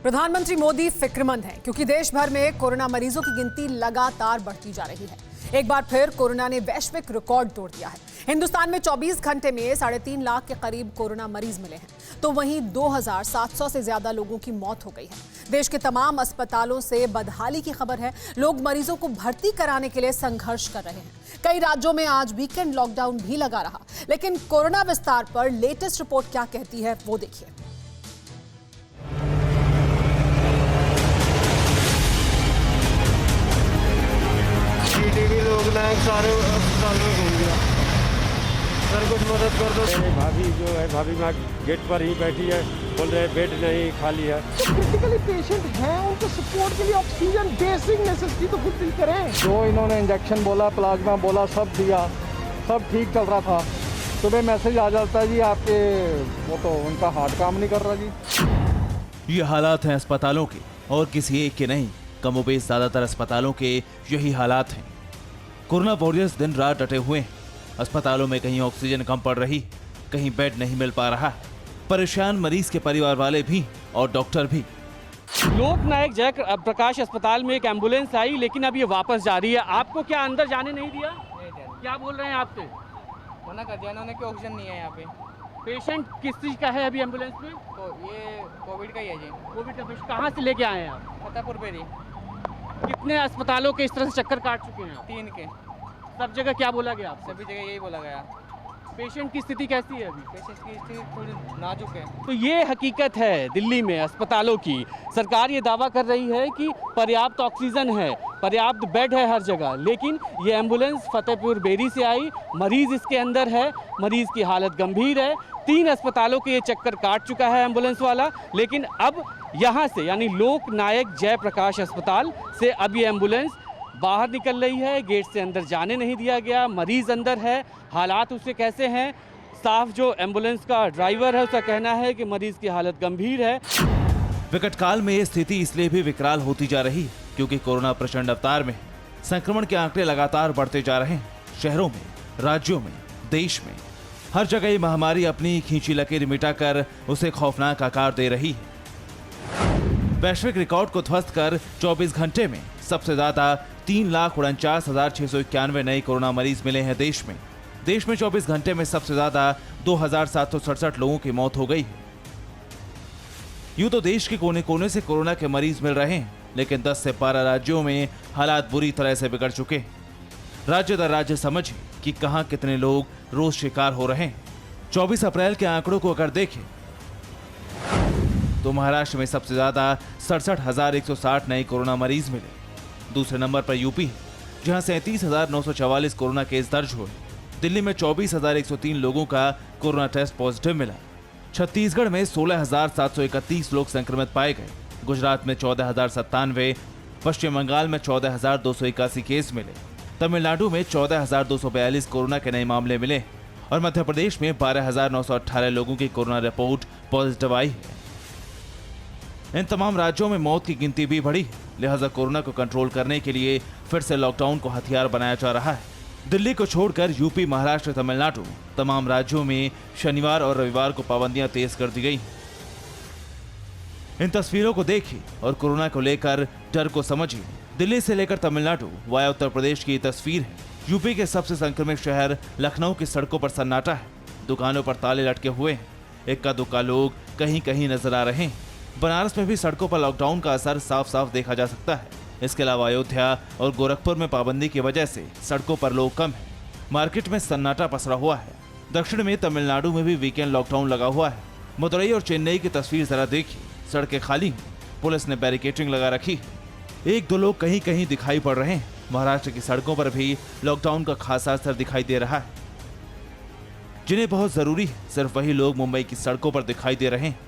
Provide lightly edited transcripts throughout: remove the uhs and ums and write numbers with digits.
प्रधानमंत्री मोदी फिक्रमंद हैं क्योंकि देश भर में कोरोना मरीजों की गिनती लगातार बढ़ती जा रही है। एक बार फिर कोरोना ने वैश्विक रिकॉर्ड तोड़ दिया है। हिंदुस्तान में 24 घंटे में 3.5 लाख के करीब कोरोना मरीज मिले हैं, तो वहीं 2700 से ज्यादा लोगों की मौत हो गई है। देश के तमाम अस्पतालों से बदहाली की खबर है। लोग मरीजों को भर्ती कराने के लिए संघर्ष कर रहे हैं। कई राज्यों में आज वीकेंड लॉकडाउन भी लगा रहा, लेकिन कोरोना विस्तार पर लेटेस्ट रिपोर्ट क्या कहती है वो देखिए। लोग सारे अस्पताल में घूम गया, सर कुछ मदद कर दो। भाभी जो है, भाभी माँ गेट पर ही बैठी है, बोल रहे बेड नहीं खाली है। जो क्रिटिकली पेशेंट हैं उनको सपोर्ट के लिए ऑक्सीजन बेसिक नेसेसिटी तो फुलफिल करें। जो इन्होंने इंजेक्शन बोला, प्लाज्मा बोला, सब दिया, सब ठीक चल रहा था। सुबह मैसेज आ जाता है जी आपके वो तो उनका हार्ट काम नहीं कर रहा जी। ये हालात हैं अस्पतालों के और किसी एक के नहीं, कमोबेश ज्यादातर अस्पतालों के यही हालात हैं। कोरोना वॉरियर्स दिन रात डटे हुए हैं। अस्पतालों में कहीं ऑक्सीजन कम पड़ रही, कहीं बेड नहीं मिल पा रहा। परेशान मरीज के परिवार वाले भी और डॉक्टर भी। लोकनायक जयप्रकाश अस्पताल में एक एम्बुलेंस आई, लेकिन अब ये वापस जा रही है। आपको क्या अंदर जाने नहीं दिया? क्या बोल रहे हैं आपसे? मना कर दिया उन्होंने कि ऑक्सीजन नहीं है यहाँ पे। पेशेंट किस चीज़ का है अभी एम्बुलेंस में? तो ये कोविड का ही है जी। कोविड का पेशेंट कहाँ से लेके आए हैं आप? फतेहपुर पे जी। कितने अस्पतालों के इस तरह से चक्कर काट चुके हैं? 3 के। सब जगह क्या बोला गया आपसे? सभी जगह यही बोला गया। पेशेंट की स्थिति कैसी है अभी? पेशेंट की स्थिति थोड़ी नाजुक है। तो ये हकीकत है दिल्ली में अस्पतालों की। सरकार ये दावा कर रही है कि पर्याप्त ऑक्सीजन है, पर्याप्त बेड है हर जगह, लेकिन ये एम्बुलेंस फतेहपुर बेरी से आई, मरीज इसके अंदर है, मरीज की हालत गंभीर है। 3 अस्पतालों के ये चक्कर काट चुका है एम्बुलेंस वाला, लेकिन अब यहाँ से यानी लोकनायक जयप्रकाश अस्पताल से अब ये एम्बुलेंस बाहर निकल रही है। गेट से अंदर जाने नहीं दिया गया। मरीज अंदर है, हालात उसके कैसे हैं? स्टाफ जो एम्बुलेंस का ड्राइवर है उसका कहना है कि मरीज की हालत गंभीर है। विकट काल में ये स्थिति इसलिए भी विकराल होती जा रही क्योंकि कोरोना प्रचंड अवतार में संक्रमण के आंकड़े लगातार बढ़ते जा रहे हैं। शहरों में, राज्यों में, देश में, हर जगह ये महामारी अपनी खींची लकीर मिटाकर उसे खौफनाक आकार दे रही है। वैश्विक रिकॉर्ड को ध्वस्त कर 24 घंटे में सबसे ज्यादा 3,49,691 नए कोरोना मरीज मिले हैं देश में। देश में 24 घंटे में सबसे ज्यादा 2,767 लोगों की मौत हो गई है। यूं तो देश के कोने कोने से कोरोना के मरीज मिल रहे हैं, लेकिन 10 से 12 राज्यों में हालात बुरी तरह से बिगड़ चुके हैं। राज्य दर राज्य समझिए कि कहां कितने लोग रोज शिकार हो रहे हैं। 24 अप्रैल के आंकड़ों को अगर देखें तो महाराष्ट्र में सबसे ज्यादा 67,160 नए कोरोना मरीज मिले। दूसरे नंबर पर यूपी है, जहां 37,944 कोरोना केस दर्ज हुए। दिल्ली में 24,103 लोगों का कोरोना टेस्ट पॉजिटिव मिला। छत्तीसगढ़ में 16,731 लोग संक्रमित पाए गए। गुजरात में 14,097, पश्चिम बंगाल में 14,281 केस मिले। तमिलनाडु में 14,242 कोरोना के नए मामले मिले और मध्य प्रदेश में 12,918 लोगों की कोरोना रिपोर्ट पॉजिटिव आई है। इन तमाम राज्यों में मौत की गिनती भी बढ़ी, लिहाजा कोरोना को कंट्रोल करने के लिए फिर से लॉकडाउन को हथियार बनाया जा रहा है। दिल्ली को छोड़कर यूपी, महाराष्ट्र, तमिलनाडु तमाम राज्यों में शनिवार और रविवार को पाबंदियां तेज कर दी गई। इन तस्वीरों को देखिए और कोरोना को लेकर डर को समझिए। दिल्ली से लेकर तमिलनाडु वाया उत्तर प्रदेश की तस्वीर है। यूपी के सबसे संक्रमित शहर लखनऊ की सड़कों पर सन्नाटा है। दुकानों पर ताले लटके हुए हैं। इक्का दुक्का लोग कहीं कहीं नजर आ रहे हैं। बनारस में भी सड़कों पर लॉकडाउन का असर साफ साफ देखा जा सकता है। इसके अलावा अयोध्या और गोरखपुर में पाबंदी की वजह से सड़कों पर लोग कम हैं। मार्केट में सन्नाटा पसरा हुआ है। दक्षिण में तमिलनाडु में भी वीकेंड लॉकडाउन लगा हुआ है। मदुरई और चेन्नई की तस्वीर जरा देखिए, सड़कें खाली हैं, पुलिस ने बैरिकेडिंग लगा रखी है। 1-2 लोग कहीं कहीं दिखाई पड़ रहे हैं। महाराष्ट्र की सड़कों पर भी लॉकडाउन का खासा असर दिखाई दे रहा है। जिन्हें बहुत जरूरी है, सिर्फ वही लोग मुंबई की सड़कों पर दिखाई दे रहे हैं।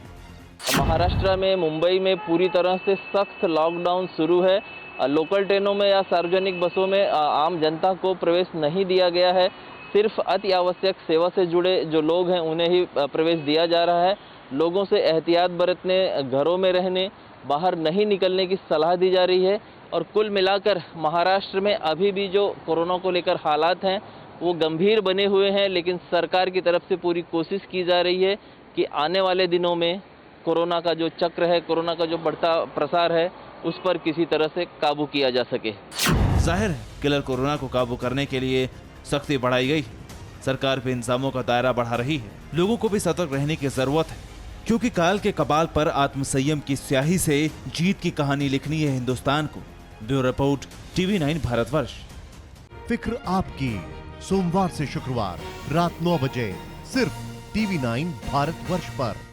महाराष्ट्र में, मुंबई में पूरी तरह से सख्त लॉकडाउन शुरू है। लोकल ट्रेनों में या सार्वजनिक बसों में आम जनता को प्रवेश नहीं दिया गया है। सिर्फ अति आवश्यक सेवा से जुड़े जो लोग हैं उन्हें ही प्रवेश दिया जा रहा है। लोगों से एहतियात बरतने, घरों में रहने, बाहर नहीं निकलने की सलाह दी जा रही है। और कुल मिलाकर महाराष्ट्र में अभी भी जो कोरोना को लेकर हालात हैं वो गंभीर बने हुए हैं, लेकिन सरकार की तरफ से पूरी कोशिश की जा रही है कि आने वाले दिनों में कोरोना का जो चक्र है, कोरोना का जो बढ़ता प्रसार है, उस पर किसी तरह से काबू किया जा सके। जाहिर है किलर कोरोना को काबू करने के लिए सख्ती बढ़ाई गई है। सरकार भी इंतजामों का दायरा बढ़ा रही है। लोगों को भी सतर्क रहने की जरूरत है, क्योंकि काल के कबाल पर आत्मसंयम की स्याही से जीत की कहानी लिखनी है हिंदुस्तान को। Bureau report, TV9 Bharatvarsh. फिक्र आपकी, सोमवार से शुक्रवार रात 9 बजे सिर्फ TV9 भारतवर्ष पर।